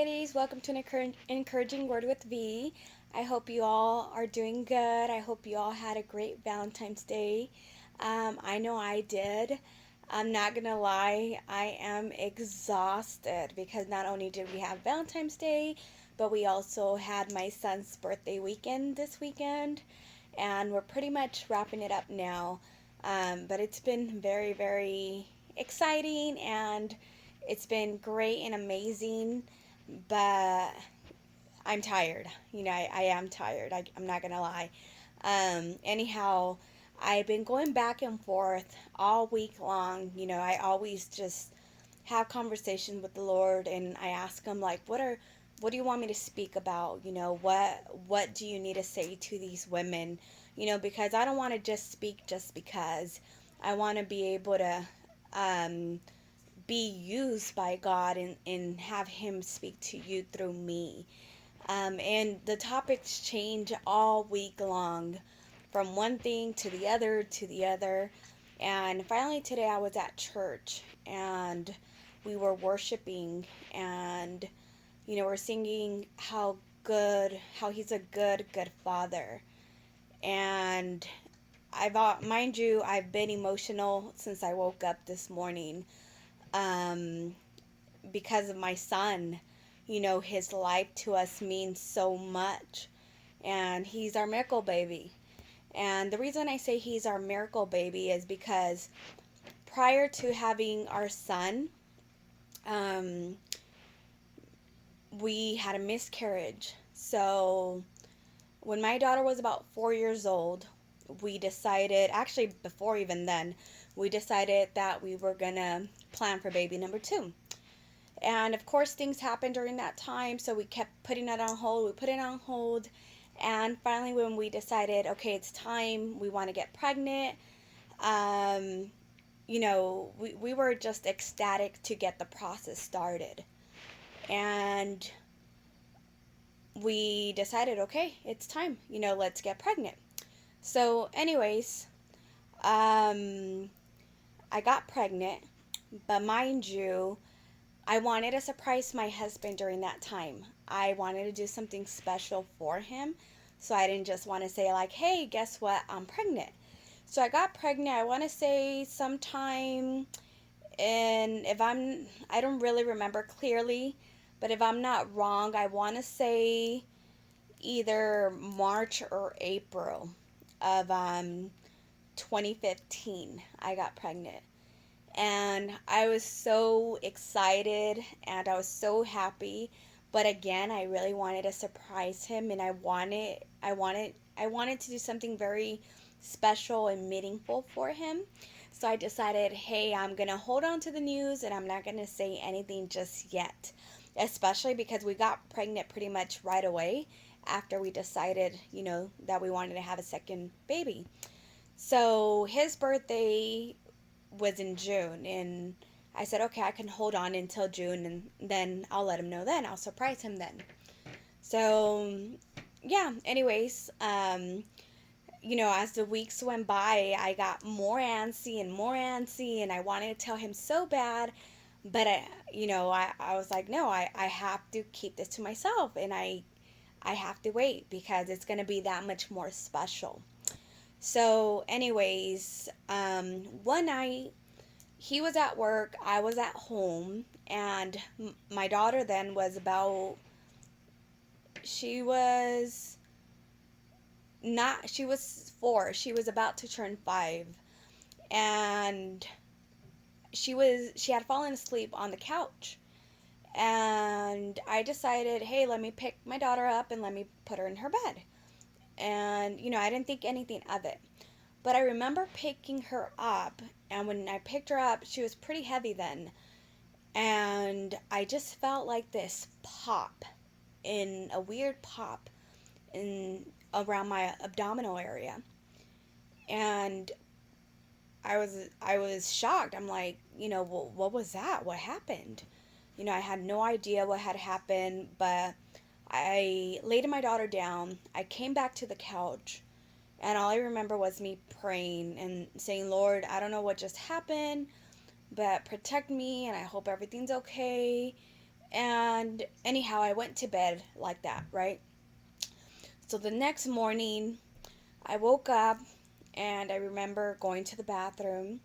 ladies. Welcome to an encouraging word with V. I hope you all are doing good. I hope you all had a great Valentine's Day. I know I did. I'm not gonna lie, I am exhausted because not only did we have Valentine's Day, but we also had my son's birthday weekend this weekend, and we're pretty much wrapping it up now. But it's been very, very exciting, and it's been great and amazing, but I'm tired. I am tired. I'm not gonna lie. Anyhow, I've been going back and forth all week long. I always just have conversations with the Lord, and I ask him like, what do you want me to speak about? What do you need to say to these women? Because I don't want to just speak just because. I want to be able to um, be used by God, and have him speak to you through me. And the topics change all week long, from one thing to the other to the other. And finally, today I was at church, and we were worshiping, and we're singing how he's a good father. And mind you, I've been emotional since I woke up this morning, um, because of my son. His life to us means so much, and he's our miracle baby. And the reason I say he's our miracle baby is because prior to having our son, um, we had a miscarriage. So when my daughter was about 4 years old, we decided, actually, before even then, we decided that we were gonna plan for baby number two. And of course, things happened during that time, so we kept putting it on hold. We put it on hold, and finally, when we decided, okay, it's time, we want to get pregnant, um, we were just ecstatic to get the process started. And we decided, okay, it's time, let's get pregnant. So, anyways, um, I got pregnant, but mind you, I wanted to surprise my husband during that time. I wanted to do something special for him. So I didn't just want to say, like, hey, guess what? I'm pregnant. So I got pregnant, I want to say sometime in, I don't really remember clearly, but if I'm not wrong, I want to say either March or April of 2015, I got pregnant. And I was so excited, and I was so happy. But again, I really wanted to surprise him, and I wanted to do something very special and meaningful for him. So I decided, hey, I'm gonna hold on to the news, and I'm not gonna say anything just yet. Especially because we got pregnant pretty much right away after we decided, that we wanted to have a second baby. So his birthday was in June, and I said, okay, I can hold on until June, and then I'll let him know then. I'll surprise him then. So, yeah, anyways, as the weeks went by, I got more antsy, and I wanted to tell him so bad. But I was like, no, I have to keep this to myself, and I have to wait because it's going to be that much more special. So, anyways, one night he was at work, I was at home, and my daughter then was about, she was not, she was 4, she was about to turn 5, and she had fallen asleep on the couch. And I decided, hey, let me pick my daughter up and let me put her in her bed. And, I didn't think anything of it. But I remember picking her up, and when I picked her up, she was pretty heavy then. And I just felt like this pop, in a weird pop in around my abdominal area. And I was shocked. I'm like, well, what was that? What happened? I had no idea what had happened, but I laid my daughter down. I came back to the couch, and all I remember was me praying and saying, Lord, I don't know what just happened, but protect me, and I hope everything's okay. And anyhow, I went to bed like that, right? So the next morning, I woke up and I remember going to the bathroom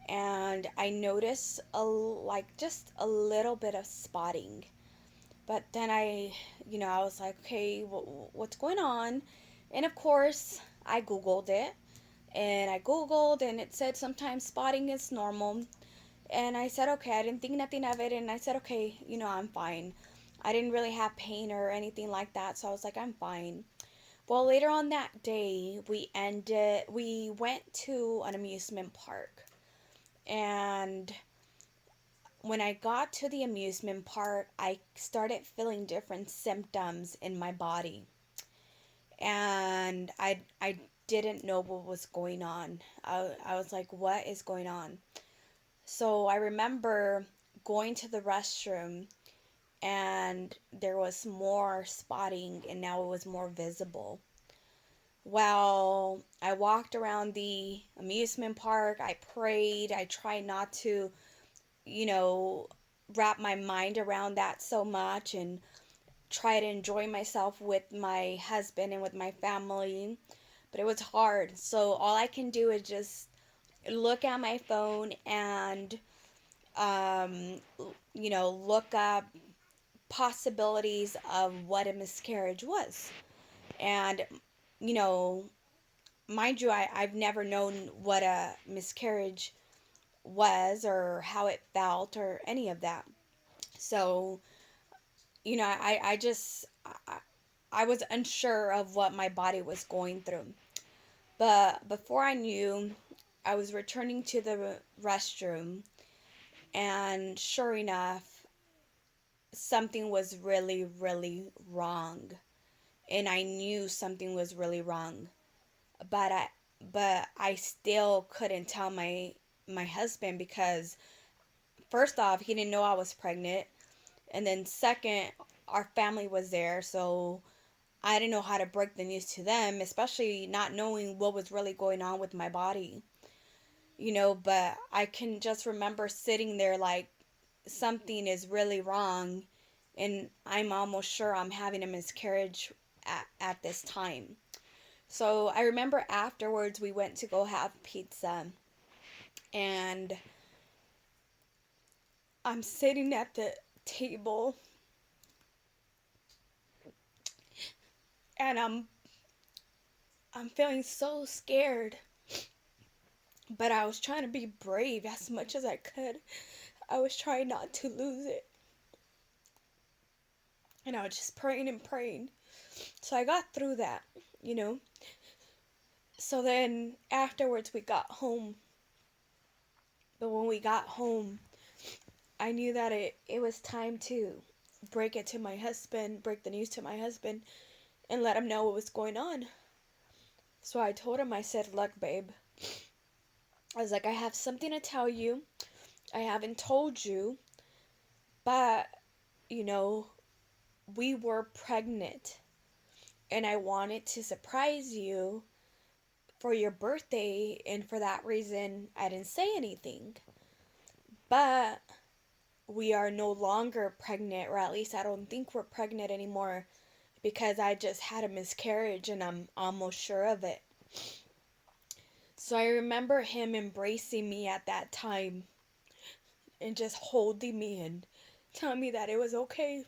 and I noticed like just a little bit of spotting. But then I was like, okay, what's going on? And of course, I Googled it. And I Googled and it said sometimes spotting is normal. And I said, okay, I didn't think nothing of it. And I said, okay, I'm fine. I didn't really have pain or anything like that. So I was like, I'm fine. Well, later on that day, we went to an amusement park. And when I got to the amusement park, I started feeling different symptoms in my body. And I didn't know what was going on. I was like, what is going on? So I remember going to the restroom and there was more spotting and now it was more visible. Well, I walked around the amusement park, I prayed, I tried not to, you know, wrap my mind around that so much and try to enjoy myself with my husband and with my family, but it was hard. So all I can do is just look at my phone and um, look up possibilities of what a miscarriage was. And, you know, mind you, I've never known what a miscarriage was or how it felt or any of that. So, I just, I was unsure of what my body was going through. But before I knew, I was returning to the restroom, and sure enough, something was really, really wrong. And I knew something was really wrong. But I still couldn't tell my husband because first off, he didn't know I was pregnant, and then second, our family was there, so I didn't know how to break the news to them, especially not knowing what was really going on with my body. But I can just remember sitting there like something is really wrong and I'm almost sure I'm having a miscarriage at this time. So I remember afterwards we went to go have pizza and I'm sitting at the table and I'm feeling so scared, but I was trying to be brave as much as I could. I was trying not to lose it. And I was just praying and praying. So I got through that, you know. So then afterwards we got home. But when we got home, I knew that it was time to break the news to my husband, and let him know what was going on. So I told him, I said, look, babe, I was like, I have something to tell you. I haven't told you, but, you know, we were pregnant, and I wanted to surprise you for your birthday, and for that reason, I didn't say anything. But we are no longer pregnant, or at least I don't think we're pregnant anymore because I just had a miscarriage and I'm almost sure of it. So I remember him embracing me at that time and just holding me and telling me that it was okay.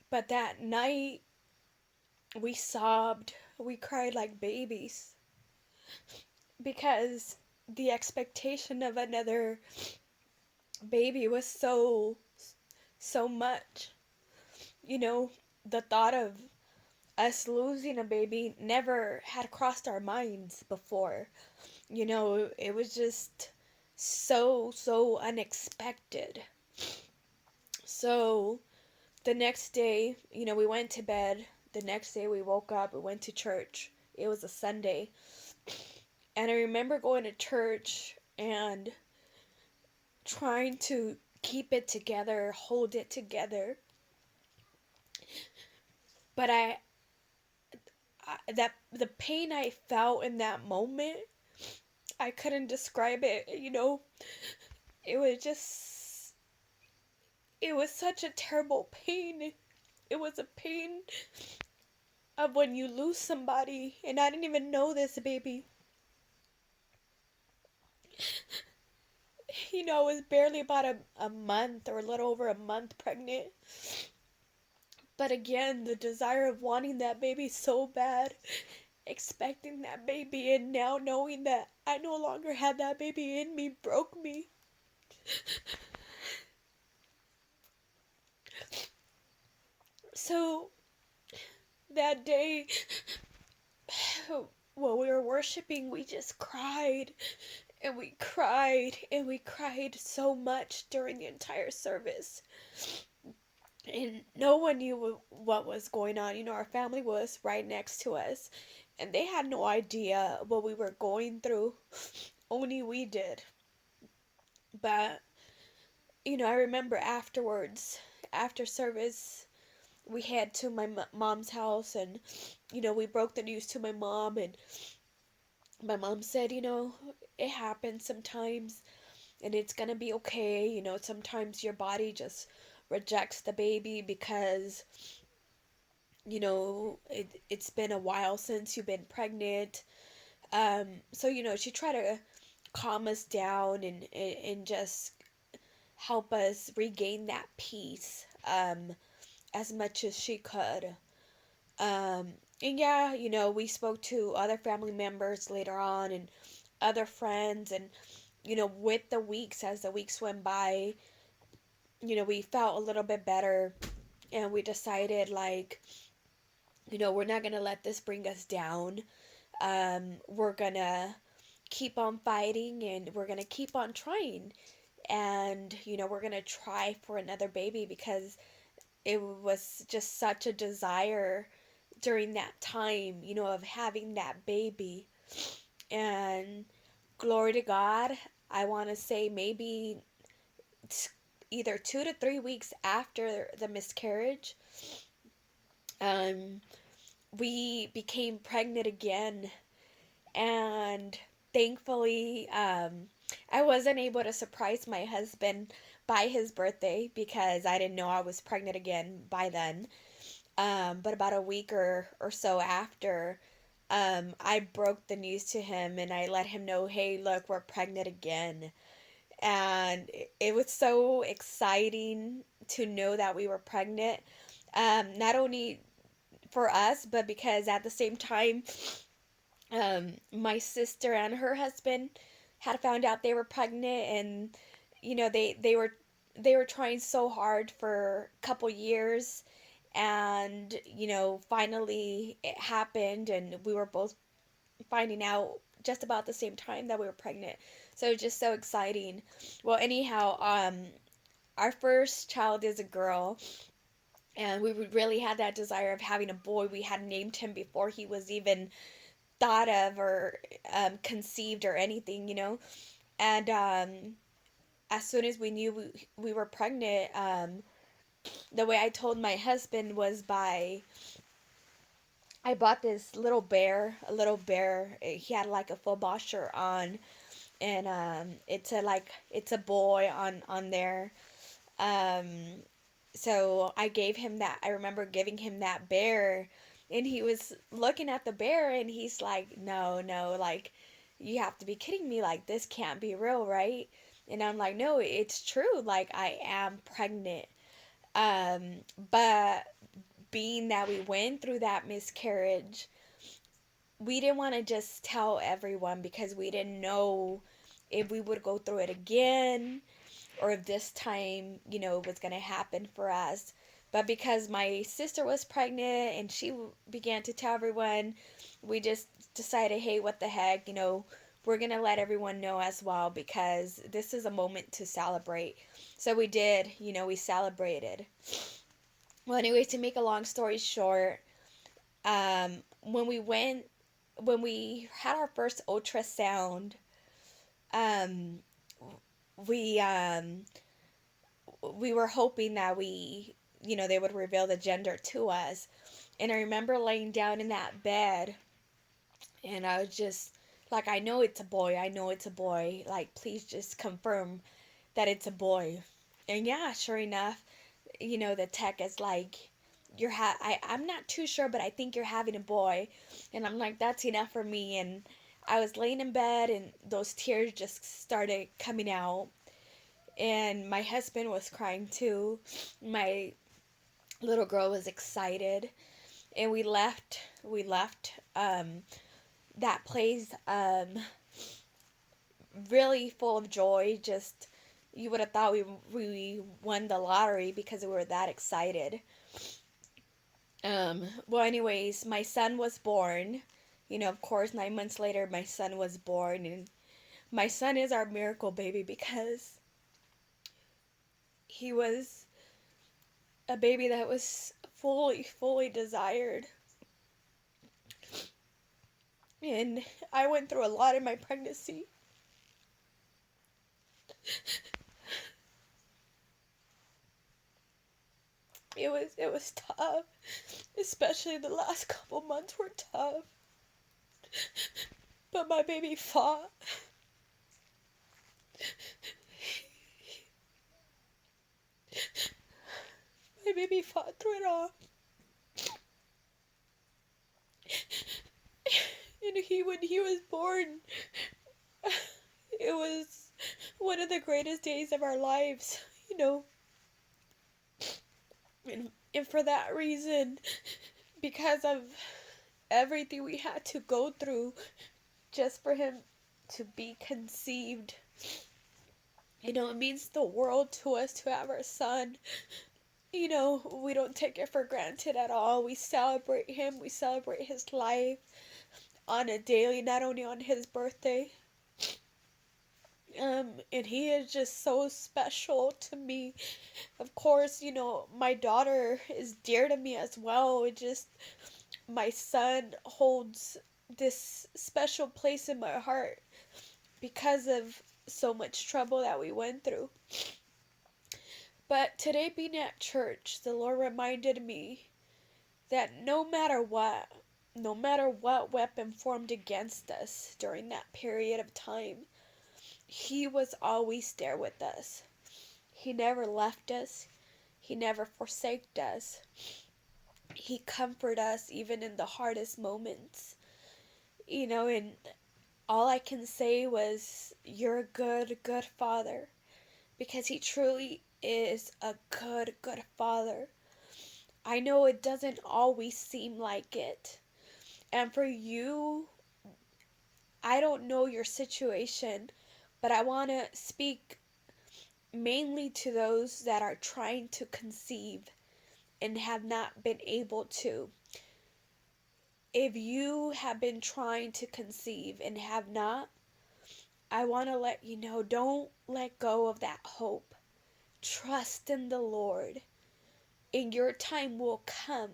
But that night, we sobbed, we cried like babies because the expectation of another baby was so much. The thought of us losing a baby never had crossed our minds before. It was just so unexpected. So the next day, we went to bed. The next day we woke up, we went to church. It was a Sunday. And I remember going to church and trying to keep it together, hold it together. But that the pain I felt in that moment, I couldn't describe it. It was just it was such a terrible pain. It was a pain of when you lose somebody, and I didn't even know this baby. I was barely about a month or a little over a month pregnant. But again, the desire of wanting that baby so bad, expecting that baby, and now knowing that I no longer had that baby in me broke me. So that day, while we were worshiping, we just cried and we cried and we cried so much during the entire service. And no one knew what was going on. Our family was right next to us, and they had no idea what we were going through. Only we did. But, I remember afterwards, after service, we head to my mom's house, and, we broke the news to my mom, and my mom said, it happens sometimes, and it's gonna be okay. Sometimes your body just rejects the baby because it's been a while since you've been pregnant. So she tried to calm us down and just help us regain that peace as much as she could. And yeah, we spoke to other family members later on and other friends, and with the weeks, as the weeks went by, we felt a little bit better, and we decided, like, we're not gonna let this bring us down. We're gonna keep on fighting, and we're gonna keep on trying, and we're gonna try for another baby because it was just such a desire during that time, of having that baby. And glory to God, I want to say maybe either 2 to 3 weeks after the miscarriage, um, we became pregnant again. And thankfully, I wasn't able to surprise my husband by his birthday because I didn't know I was pregnant again by then. But about a week or so after, I broke the news to him and I let him know, hey, look, we're pregnant again. And it was so exciting to know that we were pregnant. Not only for us, but because at the same time, my sister and her husband had found out they were pregnant, and they were trying so hard for a couple years, and finally it happened, and we were both finding out just about the same time that we were pregnant. So it was just so exciting. Well, anyhow, our first child is a girl, and we really had that desire of having a boy. We had named him before he was even thought of or conceived or anything, and as soon as we knew we were pregnant, the way I told my husband was by I bought this little bear, a little bear. He had like a football shirt on, and it said like it's a boy on there. Um, so I gave him that. I remember giving him that bear, and he was looking at the bear, and he's like, "No, no, like you have to be kidding me. Like this can't be real, right?" And I'm like, "No, it's true. Like I am pregnant." But being that we went through that miscarriage, we didn't want to just tell everyone because we didn't know if we would go through it again or if this time, it was going to happen for us. But because my sister was pregnant and she began to tell everyone, we just decided, hey, what the heck, we're going to let everyone know as well because this is a moment to celebrate. So we did, we celebrated. Well, anyway, to make a long story short, when we had our first ultrasound, um, we we were hoping that they would reveal the gender to us. And I remember laying down in that bed, and I was just like, I know it's a boy. I know it's a boy. Like, please just confirm that it's a boy. And yeah, sure enough, the tech is like, I'm not too sure, but I think you're having a boy. And I'm like, that's enough for me. And I was laying in bed and those tears just started coming out. And my husband was crying too. My little girl was excited. And we left that place really full of joy. Just, you would have thought we won the lottery because we were that excited. Well, anyways, my son was born. Of course, 9 months later, my son was born, and my son is our miracle baby because he was a baby that was fully desired. And I went through a lot in my pregnancy. It was tough, especially the last couple months were tough. But my baby fought. My baby fought through it all. And when he was born, it was one of the greatest days of our lives, you know. And for that reason, because of everything we had to go through just for him to be conceived, it means the world to us to have our son. We don't take it for granted at all. We celebrate him, we celebrate his life on a daily, not only on his birthday. And he is just so special to me. Of course, my daughter is dear to me as well. It just, my son holds this special place in my heart because of so much trouble that we went through. But today, being at church, the Lord reminded me that no matter what weapon formed against us during that period of time, He was always there with us. He never left us. He never forsaked us. He comforted us even in the hardest moments. And all I can say was, you're a good, good father. Because he truly is a good, good father. I know it doesn't always seem like it. And for you, I don't know your situation, but I want to speak mainly to those that are trying to conceive and have not been able to. If you have been trying to conceive and have not, I want to let you know, don't let go of that hope. Trust in the Lord, and your time will come.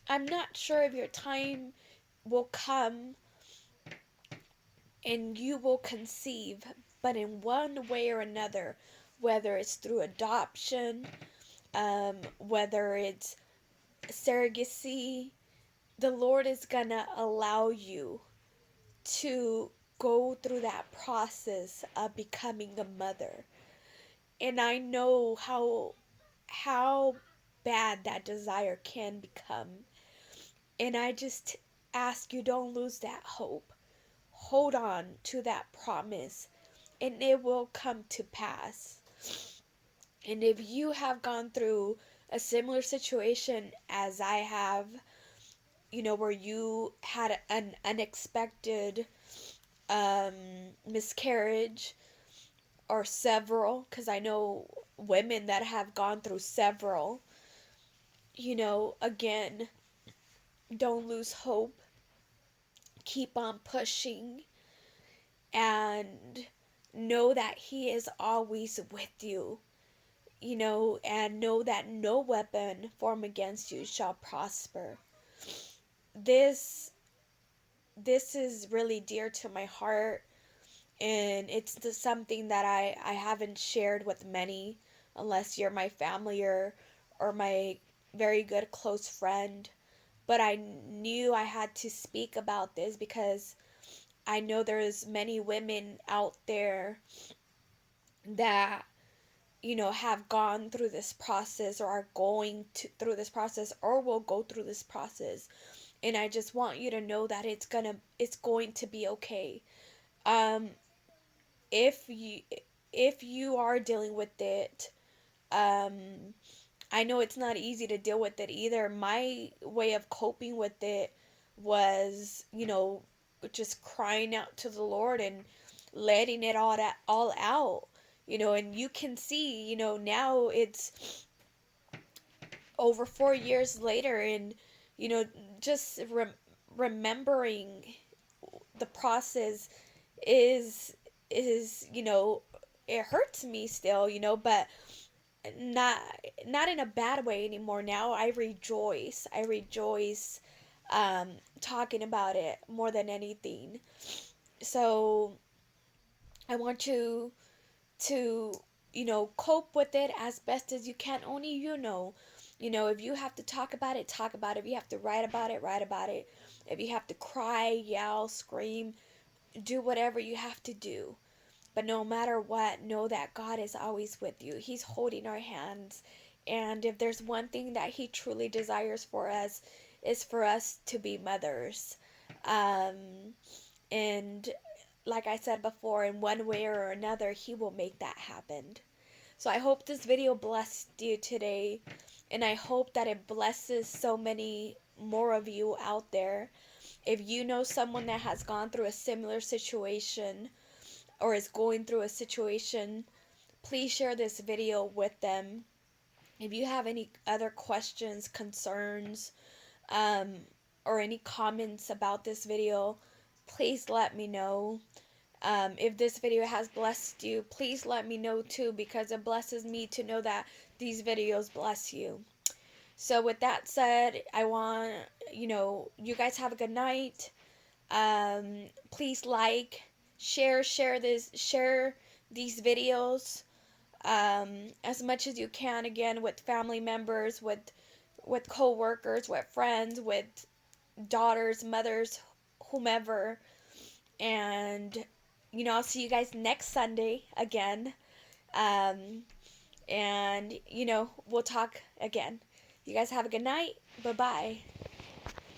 I'm not sure if your time will come and you will conceive, but in one way or another, whether it's through adoption, whether it's surrogacy, the Lord is gonna allow you to go through that process of becoming a mother. And I know how bad that desire can become. And I just ask you, don't lose that hope. Hold on to that promise, and it will come to pass. And if you have gone through a similar situation as I have, where you had an unexpected miscarriage or several, because I know women that have gone through several, again, don't lose hope. Keep on pushing and know that He is always with you, and know that no weapon formed against you shall prosper. This this is really dear to my heart, and it's something that I haven't shared with many, unless you're my family or my very good close friend. But I knew I had to speak about this because I know there's many women out there that have gone through this process or are going through this process or will go through this process. And I just want you to know that it's going to be okay. Um, if you are dealing with it, um, I know it's not easy to deal with it either. My way of coping with it was, just crying out to the Lord and letting it all out. And you can see, now it's over 4 years later, and just remembering the process is it hurts me still, but not not in a bad way anymore. Now I rejoice talking about it more than anything. So I want you to cope with it as best as you can. Only if you have to talk about it, talk about it. If you have to write about it, write about it. If you have to cry, yell, scream, do whatever you have to do. But no matter what, know that God is always with you. He's holding our hands. And if there's one thing that He truly desires for us, is for us to be mothers. And like I said before, in one way or another, He will make that happen. So I hope this video blessed you today. And I hope that it blesses so many more of you out there. If you know someone that has gone through a similar situation, or is going through a situation, please share this video with them. If you have any other questions, concerns, um, or any comments about this video, please let me know. If this video has blessed you, please let me know too, because it blesses me to know that these videos bless you. So with that said, I want, you guys have a good night. Please share these videos as much as you can, again, with family members, with co-workers, with friends, with daughters, mothers, whomever. And I'll see you guys next Sunday again. um, and we'll talk again. You guys have a good night. Bye bye.